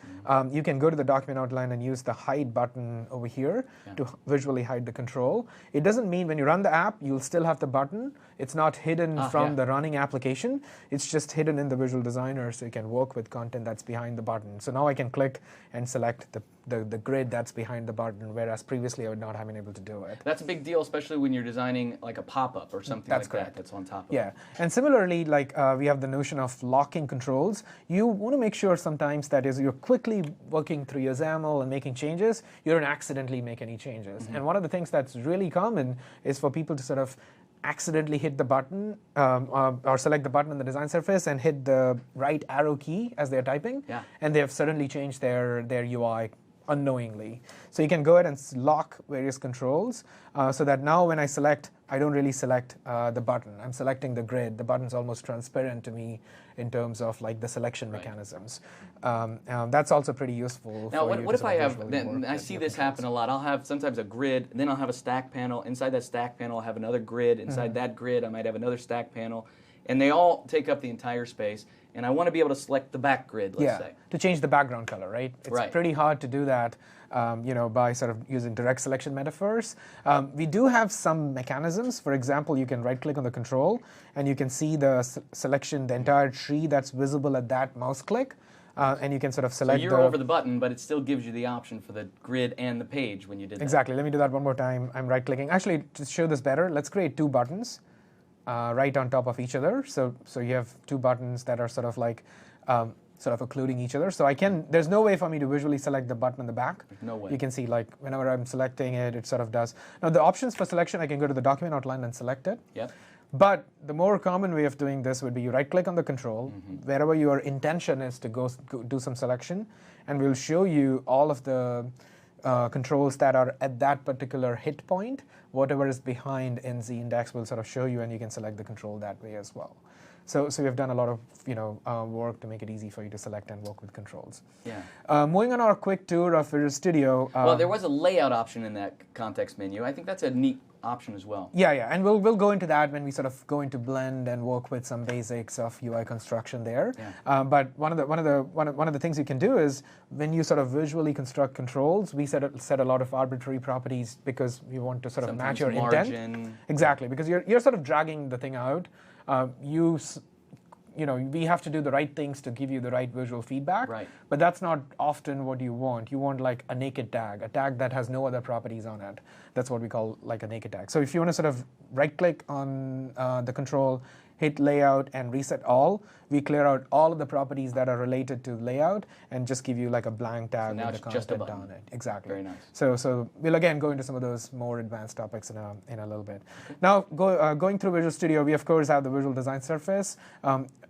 B: You can go to the document outline and use the hide button over here to visually hide the control. It doesn't mean when you run the app, you'll still have the button. It's not hidden from the running application. It's just hidden in the Visual Designer so you can work with content that's behind the button. So now I can click and select the grid that's behind the button, whereas previously I would not have been able to do it.
A: That's a big deal, especially when you're designing like a pop-up or something like that that's on top of it.
B: And similarly, like we have the notion of locking controls. You want to make sure sometimes that is you're quickly working through your XAML and making changes, you don't accidentally make any changes. And one of the things that's really common is for people to sort of accidentally hit the button or select the button on the design surface and hit the right arrow key as they're typing, and they have suddenly changed their UI unknowingly. So you can go ahead and lock various controls so that now when I select, I don't really select the button. I'm selecting the grid. The button's almost transparent to me in terms of like the selection mechanisms. That's also pretty useful.
A: Now, what if I have, then I see this happen a lot. I'll have sometimes a grid, then I'll have a stack panel. Inside that stack panel, I'll have another grid. Inside that grid, I might have another stack panel. And they all take up the entire space. And I want to be able to select the back grid, let's say.
B: To change the background color, right? It's pretty hard to do that, by sort of using direct selection metaphors. We do have some mechanisms. For example, you can right-click on the control, and you can see the selection, the entire tree that's visible at that mouse click. And you can sort of select.
A: So you're over the button, but it still gives you the option for the grid and the page when you did that.
B: Exactly. Let me do that one more time. I'm right-clicking. Actually, to show this better, let's create two buttons. Right on top of each other, so you have two buttons that are sort of like sort of occluding each other. So there's no way for me to visually select the button in the back.
A: No way.
B: You can see like whenever I'm selecting it, it sort of does. Now the options for selection, I can go to the document outline and select it. But the more common way of doing this would be you right-click on the control, wherever your intention is to go do some selection, and we'll show you all of the controls that are at that particular hit point. Whatever is behind in Z-index will sort of show you, and you can select the control that way as well. So we've done a lot of work to make it easy for you to select and work with controls. Moving on our quick tour of Visual Studio.
A: Well, there was a layout option in that context menu. I think that's a neat option as well.
B: And we'll go into that when we sort of go into Blend and work with some basics of UI construction there. But one of the things you can do is when you sort of visually construct controls, we set a lot of arbitrary properties because we want to sort of match your intent. Exactly, because you're sort of dragging the thing out. We have to do the right things to give you the right visual feedback, but that's not often what you want. You want like a naked tag, a tag that has no other properties on it. That's what we call like a naked tag. So if you want to sort of right-click on the control hit layout and reset all, we clear out all of the properties that are related to layout and just give you like a blank tab
A: now
B: with the
A: it's just a
B: content
A: button.
B: on it. Exactly.
A: Very nice.
B: So we'll again go into some of those more advanced topics in a little bit. Now, going through Visual Studio, we of course have the Visual Design Surface.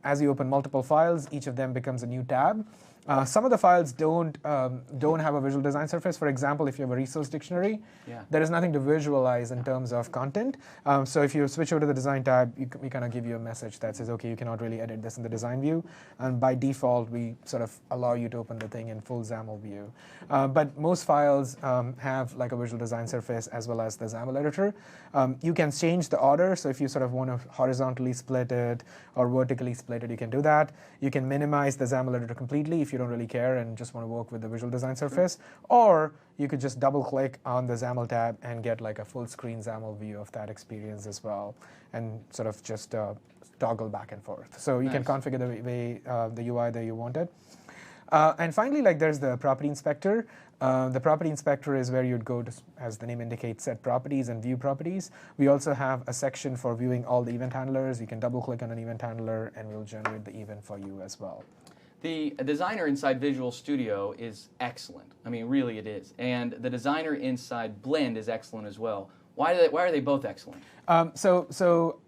B: As you open multiple files, each of them becomes a new tab. Some of the files don't have a visual design surface. For example, if you have a resource dictionary, there is nothing to visualize in terms of content. So if you switch over to the design tab, we kind of give you a message that says, okay, you cannot really edit this in the design view. And by default, we sort of allow you to open the thing in full XAML view. But most files have like a visual design surface as well as the XAML editor. You can change the order. So if you sort of want to horizontally split it or vertically split it, you can do that. You can minimize the XAML editor completely if you don't really care and just want to work with the visual design surface. Or you could just double click on the XAML tab and get like a full screen XAML view of that experience as well, and sort of just toggle back and forth. So you can configure the way the UI that you want it. And finally, like there's the property inspector. The property inspector is where you'd go to, as the name indicates, set properties and view properties. We also have a section for viewing all the event handlers. You can double click on an event handler and we'll generate the event for you as well.
A: The designer inside Visual Studio is excellent. I mean, really it is. And the designer inside Blend is excellent as well. Why are they both excellent?
B: So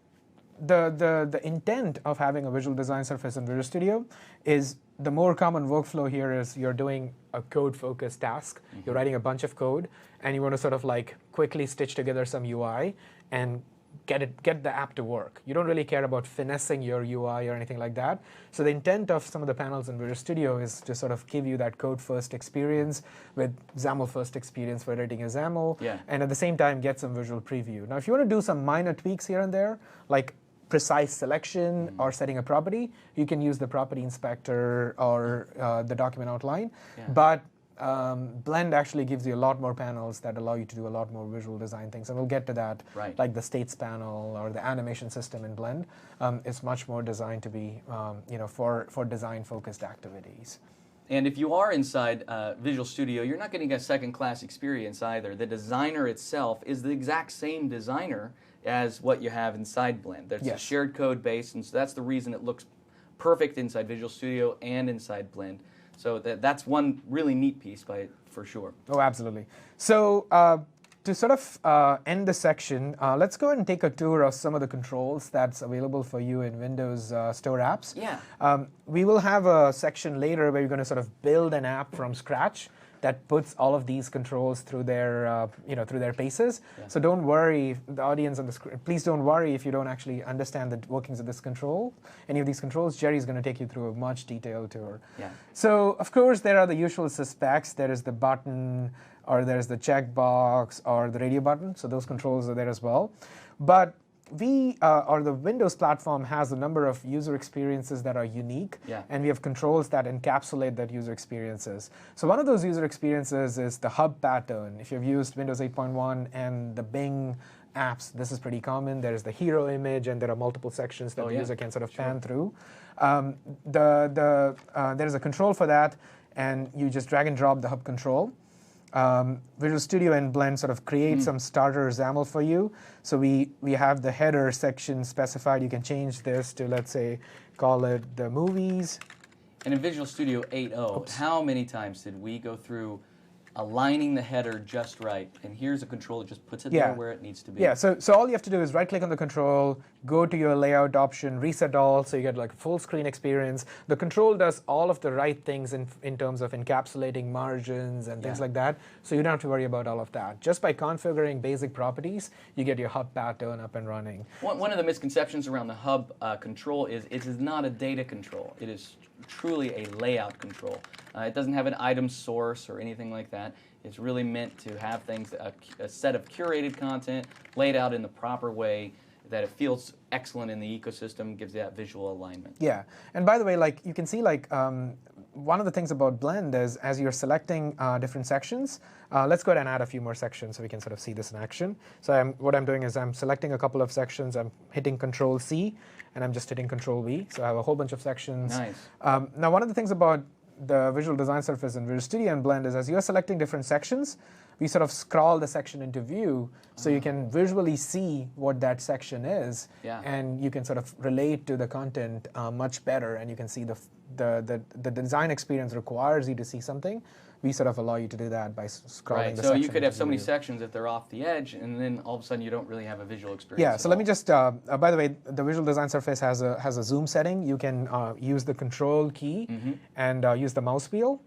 B: the intent of having a visual design surface in Visual Studio is the more common workflow here is you're doing a code-focused task. You're writing a bunch of code, and you want to sort of like quickly stitch together some UI and get the app to work. You don't really care about finessing your UI or anything like that. So the intent of some of the panels in Visual Studio is to sort of give you that code-first experience with XAML-first experience for editing a XAML, and at the same time get some visual preview. Now, if you want to do some minor tweaks here and there, like precise selection or setting a property, you can use the property inspector or the document outline. But Blend actually gives you a lot more panels that allow you to do a lot more visual design things, and we'll get to that. Like the states panel or the animation system in Blend is much more designed to be for design-focused activities.
A: And if you are inside Visual Studio, you're not getting a second-class experience either. The designer itself is the exact same designer as what you have inside Blend. There's a shared code base, and so that's the reason it looks perfect inside Visual Studio and inside Blend. So that's one really neat piece for sure.
B: Oh, absolutely. So to sort of end the section, let's go and take a tour of some of the controls that's available for you in Windows Store apps. We will have a section later where you're going to sort of build an app from scratch that puts all of these controls through their, through their paces. So don't worry, the audience on the screen, please don't worry if you don't actually understand the workings of this control, any of these controls. Jerry's going to take you through a much detailed tour. So of course there are the usual suspects. There is the button, or there's the checkbox, or the radio button. So those controls are there as well. But the Windows platform has a number of user experiences that are unique, and we have controls that encapsulate that user experiences. So one of those user experiences is the hub pattern. If you've used Windows 8.1 and the Bing apps, this is pretty common. There's the hero image, and there are multiple sections that the user can sort of pan through. There's a control for that, and you just drag and drop the hub control. Visual Studio and Blend sort of create some starter XAML for you. So we have the header section specified. You can change this to, let's say, call it the movies.
A: And in Visual Studio 8.0, how many times did we go through aligning the header just right? And here's a control that just puts it there where it needs to be.
B: So all you have to do is right-click on the control, go to your layout option, reset all, so you get like full screen experience. The control does all of the right things in terms of encapsulating margins and things like that, so you don't have to worry about all of that. Just by configuring basic properties, you get your hub pattern up and running.
A: One of the misconceptions around the hub control is it is not a data control. It is truly a layout control. It doesn't have an item source or anything like that. It's really meant to have things, a set of curated content laid out in the proper way that it feels excellent in the ecosystem, gives that visual alignment.
B: And by the way, like you can see, like one of the things about Blend is as you're selecting different sections, let's go ahead and add a few more sections so we can sort of see this in action. So what I'm doing is I'm selecting a couple of sections, I'm hitting Control-C, and I'm just hitting Control-V. So I have a whole bunch of sections.
A: Nice.
B: Now, one of the things about the visual design surface in Visual Studio and Blend is as you're selecting different sections, we sort of scroll the section into view so you can visually see what that section is, and you can sort of relate to the content much better, and you can see the design experience requires you to see something. We sort of allow you to do that by scrolling the section.
A: So you could have so many
B: view.
A: sections if they're off the edge, and then all of a sudden you don't really have a visual experience.
B: Yeah, so let me just, by the way, the Visual Design Surface has a zoom setting. You can use the control key and use the mouse wheel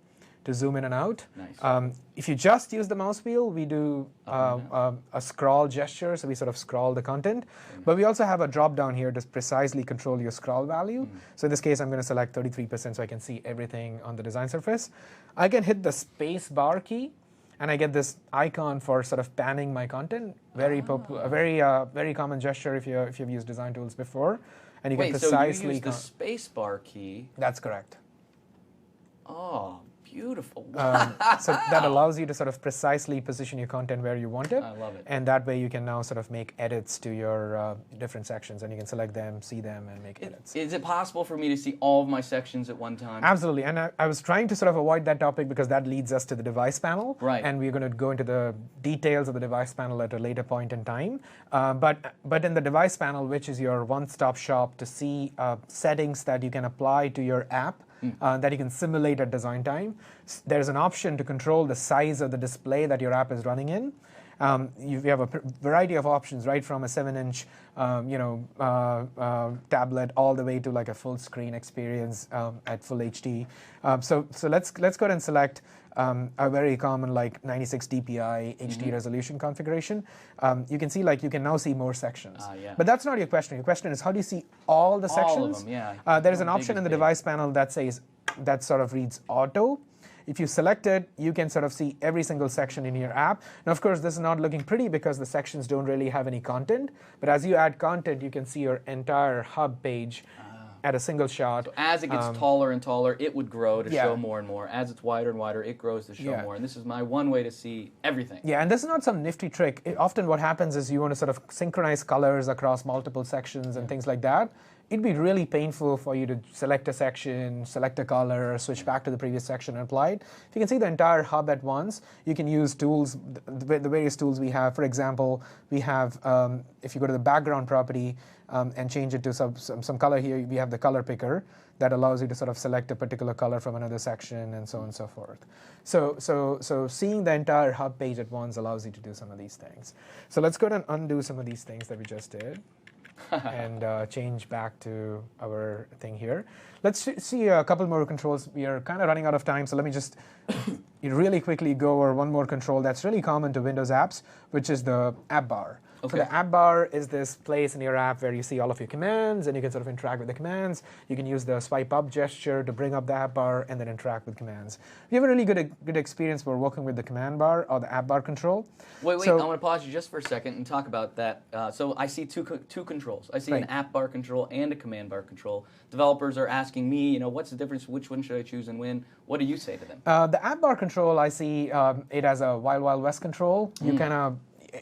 B: to zoom in and out.
A: Nice.
B: If you just use the mouse wheel, we do a scroll gesture, so we sort of scroll the content. But we also have a drop down here to precisely control your scroll value. So in this case, I'm going to select 33% so I can see everything on the design surface. I can hit the space bar key, and I get this icon for sort of panning my content. Very popular, very common gesture if you've used design tools before, and you can precisely.
A: So you use the space bar key.
B: That's correct.
A: Oh, beautiful.
B: So that allows you to sort of precisely position your content where you want it.
A: I love it.
B: And that way you can now sort of make edits to your different sections, and you can select them, see them, and make edits.
A: Is it possible for me to see all of my sections at one time?
B: Absolutely. And I was trying to sort of avoid that topic because that leads us to the device panel.
A: Right.
B: And we're going to go into the details of the device panel at a later point in time. But in the device panel, which is your one-stop shop to see settings that you can apply to your app, that you can simulate at design time. There's an option to control the size of the display that your app is running in. You have a variety of options, right from a 7-inch tablet all the way to like a full screen experience at full HD. So let's go ahead and select a very common like 96 dpi HD resolution configuration. You can see like you can now see more sections. But that's not your question. Your question is how do you see all the sections?
A: All of them, yeah.
B: There's an option in the device panel that says that sort of reads auto. If you select it, you can sort of see every single section in your app. Now, of course, this is not looking pretty because the sections don't really have any content. But as you add content, you can see your entire hub page at a single shot.
A: So as it gets taller and taller, it would grow to show more and more. As it's wider and wider, it grows to show more. And this is my one way to see everything.
B: Yeah, and this is not some nifty trick. Often what happens is you want to sort of synchronize colors across multiple sections and things like that. It'd be really painful for you to select a section, select a color, switch back to the previous section and apply it. If you can see the entire hub at once, you can use tools, the various tools we have. For example, we have, if you go to the background property and change it to some color here, we have the color picker that allows you to sort of select a particular color from another section and so on and so forth. So seeing the entire hub page at once allows you to do some of these things. So let's go ahead and undo some of these things that we just did. And change back to our thing here. Let's see a couple more controls. We are kind of running out of time, so let me just really quickly go over one more control that's really common to Windows apps, which is the app bar.
A: Okay.
B: So the app bar is this place in your app where you see all of your commands, and you can sort of interact with the commands. You can use the swipe up gesture to bring up the app bar and then interact with commands. You have a really good experience for working with the command bar or the app bar control.
A: Wait, I want to pause you just for a second and talk about that. So I see two controls. I see an app bar control and a command bar control. Developers are asking me, what's the difference? Which one should I choose and when? What do you say to them?
B: The app bar control, I see it as a Wild Wild West control. You kind of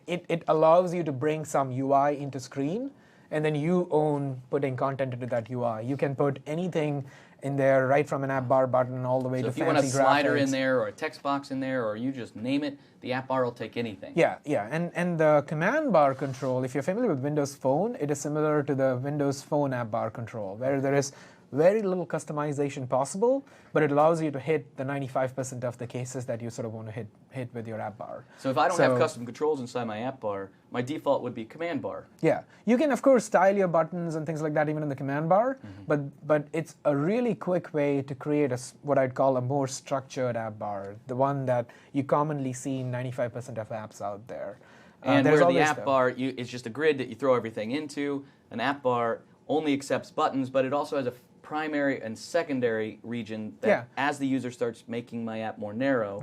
B: it allows you to bring some UI into screen, and then you own putting content into that UI. You can put anything in there, right from an app bar button all the way to fancy graphics.
A: So if you want a slider in there or a text box in there, or you just name it, the app bar will take anything.
B: Yeah. And the command bar control, if you're familiar with Windows Phone, it is similar to the Windows Phone app bar control, where there is very little customization possible, but it allows you to hit the 95% of the cases that you sort of want to hit with your app bar.
A: So if I don't have custom controls inside my app bar, my default would be command bar.
B: Yeah, you can of course style your buttons and things like that even in the command bar, but it's a really quick way to create what I'd call a more structured app bar, the one that you commonly see in 95% of apps out there.
A: And where the app bar is just a grid that you throw everything into, an app bar only accepts buttons, but it also has a primary and secondary region that as the user starts making my app more narrow,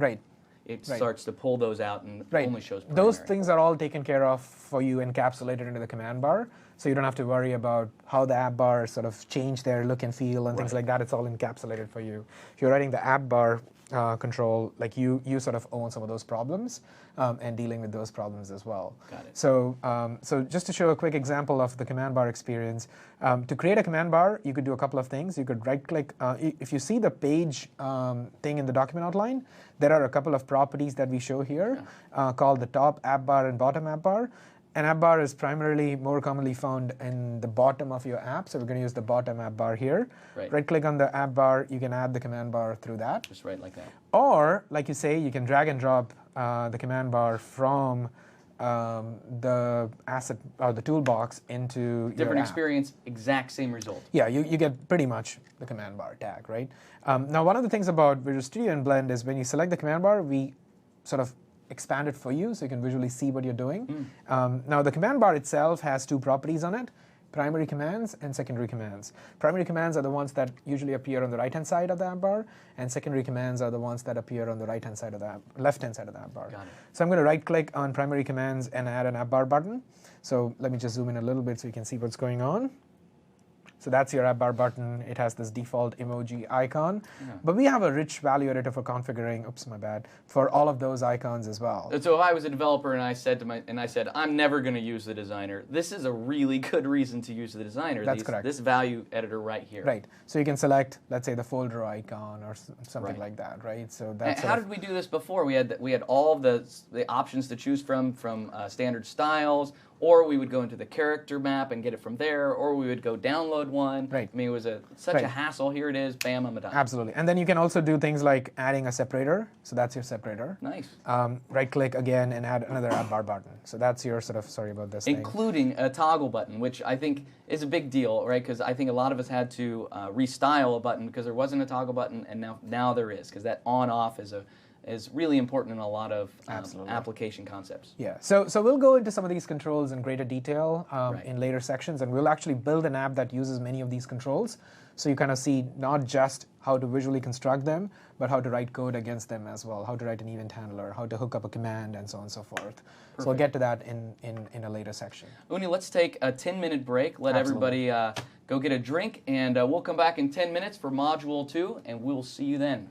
A: it starts to pull those out and only shows primary.
B: Those things are all taken care of for you encapsulated into the command bar, so you don't have to worry about how the app bar sort of change their look and feel and things like that. It's all encapsulated for you. If you're writing the app bar control, like you sort of own some of those problems and dealing with those problems as well.
A: Got it.
B: So just to show a quick example of the command bar experience, to create a command bar, you could do a couple of things. You could right-click. If you see the page thing in the document outline, there are a couple of properties that we show here called the top app bar and bottom app bar. An app bar is primarily more commonly found in the bottom of your app, so we're going to use the bottom app bar here.
A: Right.
B: Right-click on the app bar, you can add the command bar through that.
A: Just right like that.
B: Or, like you say, you can drag and drop the command bar from the asset or the toolbox into
A: Different
B: your app.
A: experience, exact same result.
B: Yeah, you get pretty much the command bar tag, right? Now, one of the things about Visual Studio and Blend is when you select the command bar, we sort of expand it for you so you can visually see what you're doing. Now, the command bar itself has two properties on it: primary commands and secondary commands. Primary commands are the ones that usually appear on the right-hand side of the app bar, and secondary commands are the ones that appear on the right-hand side of the left-hand side of the app bar.
A: Got it.
B: So I'm going to right-click on primary commands and add an app bar button. So let me just zoom in a little bit so you can see what's going on. So that's your app bar button. It has this default emoji icon. But we have a rich value editor for configuring, oops, my bad, for all of those icons as well.
A: So if I was a developer and I said I'm never going to use the designer, this is a really good reason to use the designer.
B: That's correct.
A: This value editor right here.
B: Right. So you can select, let's say, the folder icon or something
A: Right.
B: like that, right? So
A: And
B: that's
A: how did we do this before? We had all of the options to choose from standard styles, or we would go into the character map and get it from there, or we would go download one.
B: Right.
A: I mean, it was such
B: Right.
A: a hassle. Here it is. Bam, I'm done.
B: Absolutely. And then you can also do things like adding a separator. So that's your separator.
A: Nice.
B: Right-click again and add another app bar button. So that's your sort of, sorry about this thing.
A: Including a toggle button, which I think is a big deal, right? Because I think a lot of us had to restyle a button because there wasn't a toggle button, and now there is, because that on-off is really important in a lot of
B: Absolutely.
A: application concepts.
B: Yeah, so we'll go into some of these controls in greater detail
A: Right.
B: in later sections, and we'll actually build an app that uses many of these controls, so you kind of see not just how to visually construct them, but how to write code against them as well, how to write an event handler, how to hook up a command, and so on and so forth. So we'll get to that in a later section.
A: Uni, let's take a 10-minute break. Let
B: Absolutely.
A: everybody go get a drink, and we'll come back in 10 minutes for Module 2, and we'll see you then.